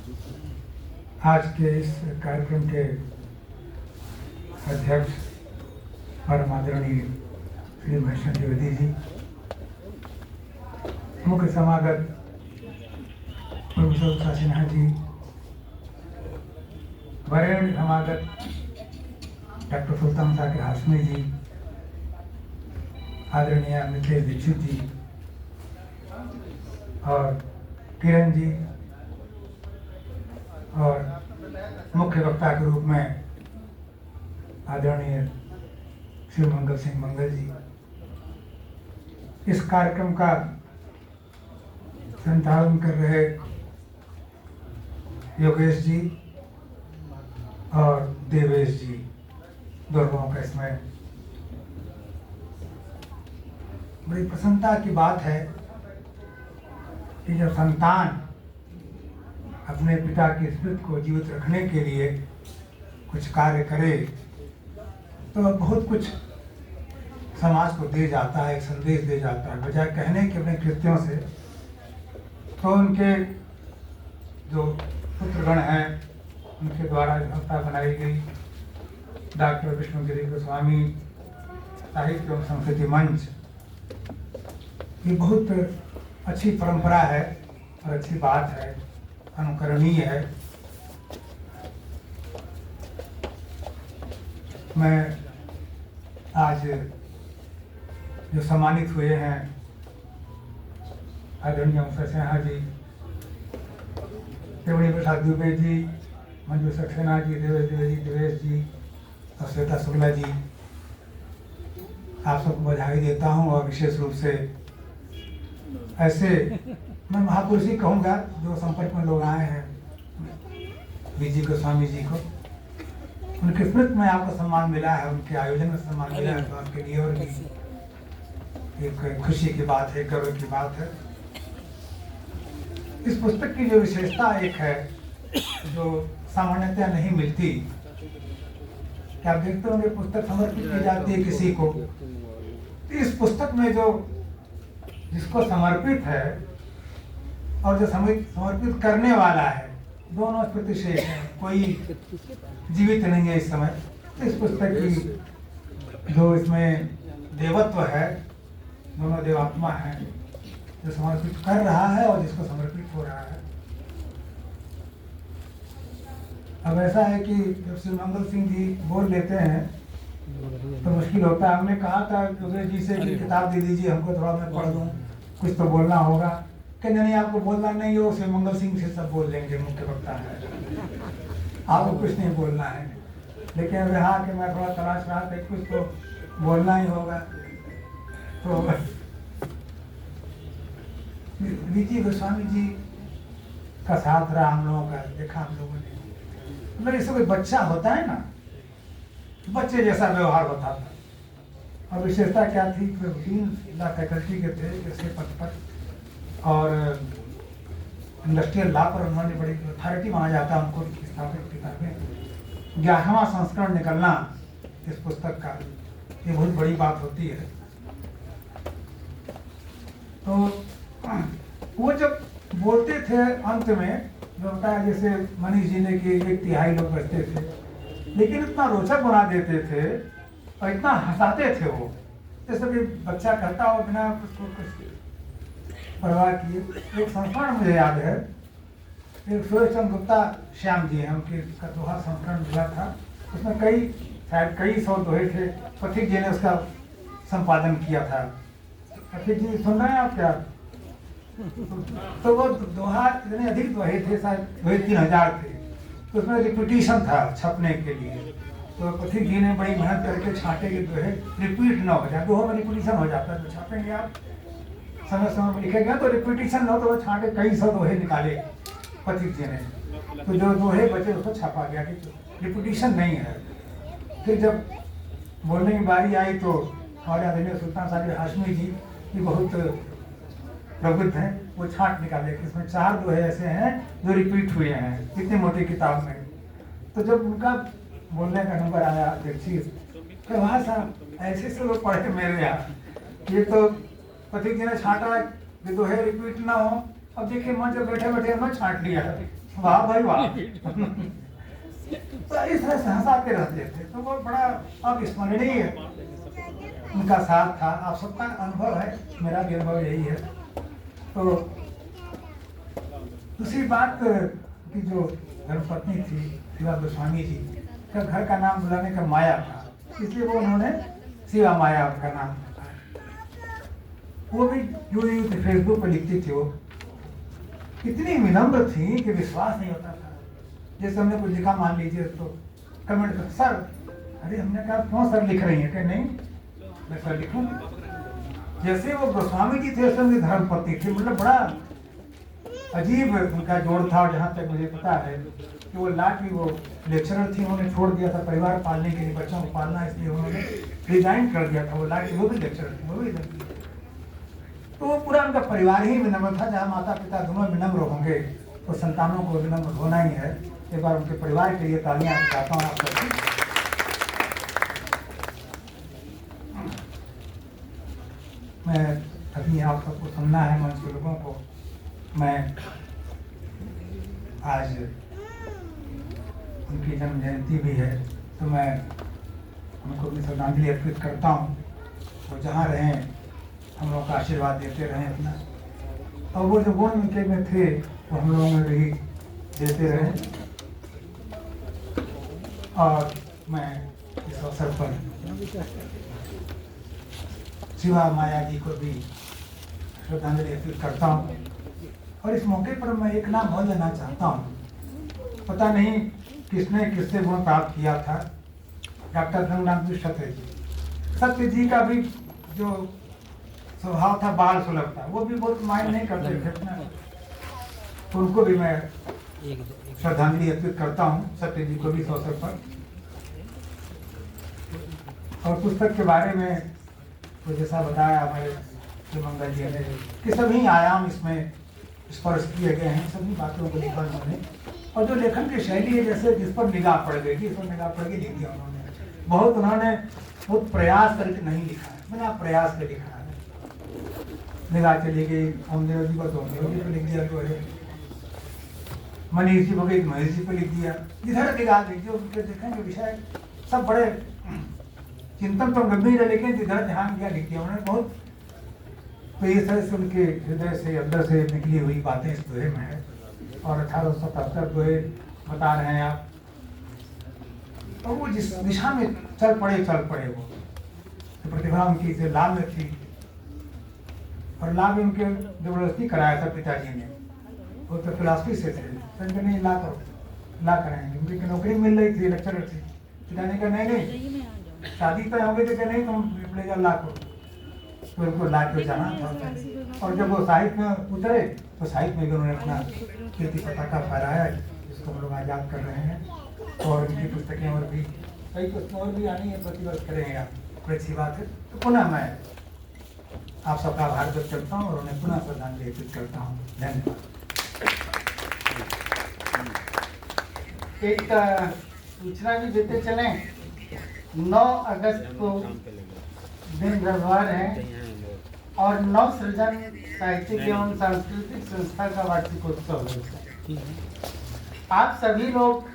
आज के इस कार्यक्रम के अध्यक्ष परम आदरणीय श्री महेश्वर द्विवेदी जी, मुख्य समागत प्रोफेसर उषा सिन्हा जी, वरेण्य समागत डॉक्टर सुल्तान साकिर हाशमी जी, आदरणीय मिथिलेश दीक्षित जी और किरण जी, और मुख्य वक्ता के रूप में आदरणीय श्री मंगल सिंह मंगल जी। इस कार्यक्रम का संचालन कर रहे योगेश जी और देवेश जी, दोनों का इसमें बड़ी प्रसन्नता की बात है कि जब संतान अपने पिता की स्मृति को जीवित रखने के लिए कुछ कार्य करे तो बहुत कुछ समाज को दे जाता है, एक संदेश दे जाता है। बजाय कहने के अपने कृत्यों से, तो उनके जो पुत्रगण हैं उनके द्वारा संस्था बनाई गई डॉक्टर विष्णुगिरी गोस्वामी साहित्य एवं संस्कृति मंच, ये बहुत अच्छी परंपरा है और अच्छी बात है, अनुकरणीय है। मैं आज जो सम्मानित हुए हैं आदरणीय उषा सिन्हा जी, त्रिवेणी प्रसाद दुबे जी, मंजू सक्सेना जी, देवेश जी और श्वेता शुक्ला जी, आप सबको बधाई देता हूँ। और विशेष रूप से ऐसे मैं महापुरुष ही कहूँगा जो संपर्क में लोग आए हैं, बीजी गोस्वामी जी को, उनके स्मृति में आपको सम्मान मिला है, उनके आयोजन में सम्मान मिला है, तो आपके लिए और भी एक खुशी की बात है, गर्व की बात है। इस पुस्तक की जो विशेषता एक है जो सामान्यतया नहीं मिलती, क्या आप देखते होंगे पुस्तक समर्पित की जाती है किसी को, इस पुस्तक में जो जिसको समर्पित है और जो समर्पित करने वाला है, दोनों प्रतिशेष हैं, कोई जीवित नहीं है इस समय। तो इस पुस्तक की जो इसमें देवत्व है, दोनों देवात्मा हैं, जो समर्पित कर रहा है और जिसको समर्पित हो रहा है। अब ऐसा है कि जब श्री मंगल सिंह जी बोल लेते हैं तो मुश्किल होता है। हमने कहा था योगेश जी से कि किताब दे दीजिए हमको, थोड़ा मैं पढ़ दूँ, कुछ तो बोलना होगा। कहते नहीं, आपको बोलना नहीं हो, श्री मंगल सिंह से सब बोल लेंगे, मुख्य वक्ता है, आपको कुछ नहीं बोलना है। लेकिन अब यहाँ के मैं थोड़ा तलाश रहा था, कुछ तो बोलना ही होगा। तो बीजी गोस्वामी जी का साथ रहा हम लोगों का, देखा हम लोगों ने। मेरे से कोई बच्चा होता है ना, बच्चे जैसा व्यवहार होता था। और विशेषता क्या थी, 3 फैकल्टी के थे जैसे पद पर, और इंडस्ट्रियल लॉ पर उन्होंने बड़ी अथॉरिटी माना जाता है उनको स्थापित किताबें। 11वां संस्करण निकलना इस पुस्तक का, ये बहुत बड़ी बात होती है। तो वो जब बोलते थे अंत में, जो बताया जैसे मनीष जी ने कि 1/3 लोग बचते थे, लेकिन इतना रोचक बना देते थे और इतना हंसाते थे वो, जैसे कि बच्चा करता हो बिना उसको कुछ परवाह किए। एक संस्करण मुझे याद है, एक सूरज चंद्र गुप्ता श्याम जी हैं, उनके का दोहा संस्करण मिला था, उसमें शायद कई 100 दोहे थे। पथिक जी ने उसका संपादन किया था। पथिक जी सुन रहे हैं आप क्या? तो वो दोहा इतने अधिक दोहे थे, शायद दोहे 3000 थे, तो उसमें रिपीटिशन था छपने के लिए। तो पथिक जी ने बड़ी मेहनत करके छाटे के दोहे रिपीट न हो जाए, दोहों में रिपीटिशन हो जाता है, तो छापेंगे आप समय समय में लिखेगा तो रिपीटिशन न हो, तो वो छाटे कई 100 दोहे निकाले पथिक जी ने। तो जो दोहे बचे उसको छापा गया कि रिपीटिशन नहीं है। फिर जब बोलने की बारी आई तो हमारे आदरणीय सुल्तान साकिर हाशमी जी भी बहुत प्रबुद्ध हैं, वो छाट निकाले कि इसमें 4 दोहे ऐसे हैं जो रिपीट हुए हैं इतनी मोटी किताब में। तो जब उनका बोलने का नंबर आया अध्यक्षित, तो वहाँ साहब ऐसे से लोग पढ़े मेरे यहाँ, ये तो पथिक जी ने छाटा कि दोहे रिपीट ना हो। अब देखिए मंच पर बैठे बैठे हमने छाट लिया, वाह भाई वाह। तो इस तरह से हंसाते रहते थे, तो वो बड़ा अविस्मरणीय उनका साथ था। आप सबका अनुभव है, मेरा भी अनुभव यही है। तो दूसरी बात कि जो धर्मपत्नी थी शिवा गोस्वामी जी का घर का नाम बुलाने का माया था, इसलिए वो उन्होंने शिवा माया उनका नाम रखा। वो भी जुड़ी हुई फेसबुक पर लिखती थी, वो इतनी विनम्र थी कि विश्वास नहीं होता था। जैसे हमने कुछ लिखा मान लीजिए तो कमेंट कर, सर, अरे हमने कहा क्यों सर लिख रही है, कि नहीं मैं सर लिखूंगी। जैसे वो गोस्वामी जी थे वैसे उनकी धर्मपत्नी थी, मतलब बड़ा अजीब उनका जोड़ था। और जहाँ तक मुझे पता है कि वो ला की वो लेक्चरर थी, उन्होंने छोड़ दिया था परिवार पालने के लिए, बच्चों को पालना, इसलिए उन्होंने रिजाइन कर दिया था। वो ला की वो भी लेक्चरर थी, वो भी। तो वो पूरा उनका परिवार ही विनम्र था। जहाँ माता पिता दोनों विनम्र होंगे तो संतानों को विनम्र होना ही है। एक बार उनके परिवार के लिए तालियां चाहता हूँ आप सबकी। मैं अभी आप सबको सुनना है, मंच के लोगों को। मैं आज उनकी जन्म जयंती भी है, तो मैं उनको भी श्रद्धांजलि अर्पित करता हूँ। वो जहाँ रहें हम लोग का आशीर्वाद देते रहें अपना, और वो जो गुण उनके में थे वो हम लोगों में भी देते रहें। और मैं इस अवसर पर शिवा माया जी को भी श्रद्धांजलि अर्पित करता हूँ। और इस मौके पर मैं एक नाम और लेना चाहता हूँ। पता नहीं किसने किससे गुण प्राप्त किया था, डॉक्टर रंगनाथ सत्य जी। सत्य जी का भी जो स्वभाव था बाल सुलभ था, वो भी बहुत माइंड नहीं करते थे अपना। तो उनको भी मैं श्रद्धांजलि अर्पित करता हूँ, सत्य जी को भी इस अवसर पर। और पुस्तक के बारे में तो जैसा बताया हमारे मंगल जी ने कि सभी आयाम इसमें स्पर्श किए गए हैं, सभी बातों को लिखा उन्होंने। और जो लेखन की शैली है, जैसे जिस पर निगाह पड़ गई, जिस पर निगाह पड़ गई लिख दिया उन्होंने। बहुत प्रयास करके नहीं लिखा है, बिना प्रयास के लिखा है। निगाह चली गई ओमदेव जी को तो ओमदेव जी को लिख दिया, जो है मनीष जी को गई मनीष जी को लिख दिया। जिधर निगाह दीजिए उनके देखेंगे विषय सब बड़े चिंतन तो गंभीर है, लेकिन जिधर ध्यान दिया लिख दिया उन्होंने बहुत। तो इस तरह से उनके हृदय से अंदर से निकली हुई बातें इस दोहे में है। और 1877 दोहे बता रहे हैं आप, और वो जिस दिशा में चल पड़े वो तो प्रतिभा उनकी से लाभ में थी। और लाभ उनके जबरदस्ती कराया था पिताजी ने। वो तो फिलासफी से थे, तो नहीं ला करो, ला कराएंगे। उनकी नौकरी मिल रही थी, लेक्चरर थी। पिताजी का नहीं शादी तय हो गई तो क्या नहीं तुम ले जाओ ला करो, तो उनको ला के जाना था। और जब वो साहित्य में उतरे तो साहित्य में भी उन्होंने अपना कीर्ति पताका फहराया, जिसको हम लोग आज याद कर रहे हैं। और उनकी पुस्तकें और भी कई पुस्तकें और भी आनी है, प्रतिवर्ष करेंगे आप, बड़ी अच्छी बात है। तो पुनः मैं आप सबका आभार व्यक्त करता हूँ और उन्हें पुनः श्रद्धांजलि अर्पित करता हूँ। धन्यवाद। एक सूचना भी देते चले, 9 अगस्त को दिन व्यवहार है और नव सृजन साहित्यिक एवं सांस्कृतिक संस्था का वार्षिकोत्सव है। आप सभी लोग